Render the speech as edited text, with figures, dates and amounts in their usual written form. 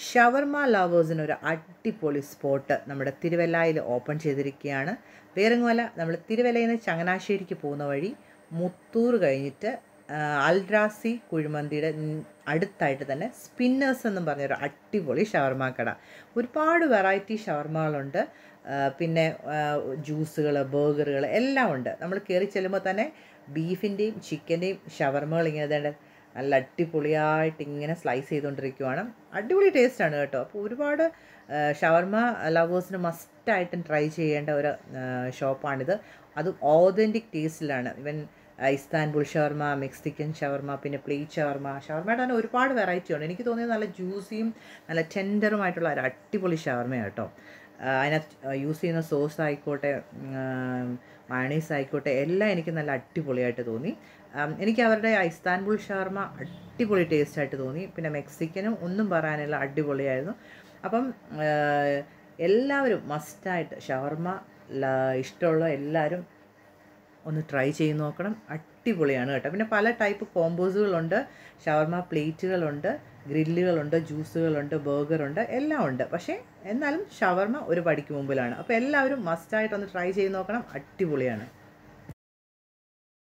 ഷവർമ ലവേഴ്സിനൊരു അടിപൊളി സ്പോട്ട് നമ്മുടെ തിരുവല്ലയിൽ ഓപ്പൺ ചെയ്തിരിക്കുകയാണ്. വേറെങ്ങുമല്ല, നമ്മൾ തിരുവല്ലയിൽ നിന്ന് ചങ്ങനാശ്ശേരിക്ക് പോകുന്ന വഴി മുത്തൂർ കഴിഞ്ഞിട്ട് അൽറാസി കുഴിമന്തിയുടെ അടുത്തായിട്ട് തന്നെ സ്പിന്നേഴ്സ് എന്നും പറഞ്ഞൊരു അടിപൊളി ഷവർമ കട. ഒരുപാട് വെറൈറ്റി ഷവർമകളുണ്ട്. പിന്നെ ജ്യൂസുകൾ, ബർഗറുകൾ എല്ലാം ഉണ്ട്. നമ്മൾ കയറി ചെല്ലുമ്പോൾ തന്നെ ബീഫിൻ്റെയും ചിക്കൻ്റെയും ഷവർമകൾ ഇങ്ങനെ നല്ല അടിപൊളിയായിട്ട് ഇങ്ങനെ സ്ലൈസ് ചെയ്തുകൊണ്ടിരിക്കുവാണ്. അടിപൊളി ടേസ്റ്റാണ് കേട്ടോ. അപ്പോൾ ഒരുപാട് ഷവർമ ലവേഴ്സിന് മസ്റ്റായിട്ടും ട്രൈ ചെയ്യേണ്ട ഒരു ഷോപ്പാണിത്. അതും ഓതൻറ്റിക് ടേസ്റ്റിലാണ്. ഇവൻ ഇസ്താൻബുൾ ഷവർമ, മെക്സിക്കൻ ഷവർമ, പിന്നെ പ്ലേറ്റ് ഷവർമ. ഷവർമയുടെ തന്നെ ഒരുപാട് വെറൈറ്റി ഉണ്ട്. എനിക്ക് തോന്നിയത് നല്ല ജ്യൂസിയും നല്ല ടെൻഡറുമായിട്ടുള്ള ഒരു അടിപൊളി ഷവർമയാണ് കേട്ടോ. അതിനകത്ത് യൂസ് ചെയ്യുന്ന സോസ് ആയിക്കോട്ടെ, മയണീസ് ആയിക്കോട്ടെ, എല്ലാം എനിക്ക് നല്ല അടിപൊളിയായിട്ട് തോന്നി. എനിക്ക് അവരുടെ ഇസ്താൻബുൾ ഷവർമ അടിപൊളി ടേസ്റ്റായിട്ട് തോന്നി. പിന്നെ മെക്സിക്കനും ഒന്നും പറയാനില്ല, അടിപൊളിയായിരുന്നു. അപ്പം എല്ലാവരും മസ്റ്റായിട്ട് ഷവർമ ഇഷ്ടമുള്ള എല്ലാവരും ഒന്ന് ട്രൈ ചെയ്ത് നോക്കണം. അടിപൊളിയാണ് കേട്ടോ. പിന്നെ പല ടൈപ്പ് കോമ്പോസുകളുണ്ട്. ഷവർമ പ്ലേറ്റുകളുണ്ട്, ഗ്രില്ലുകളുണ്ട്, ജ്യൂസുകളുണ്ട്, ബർഗറുണ്ട്, എല്ലാം ഉണ്ട്. പക്ഷേ എന്നാലും ഷവർമ ഒരു പടിക്ക് മുമ്പിലാണ്. അപ്പോൾ എല്ലാവരും മസ്റ്റായിട്ടൊന്ന് ട്രൈ ചെയ്ത് നോക്കണം. അടിപൊളിയാണ്.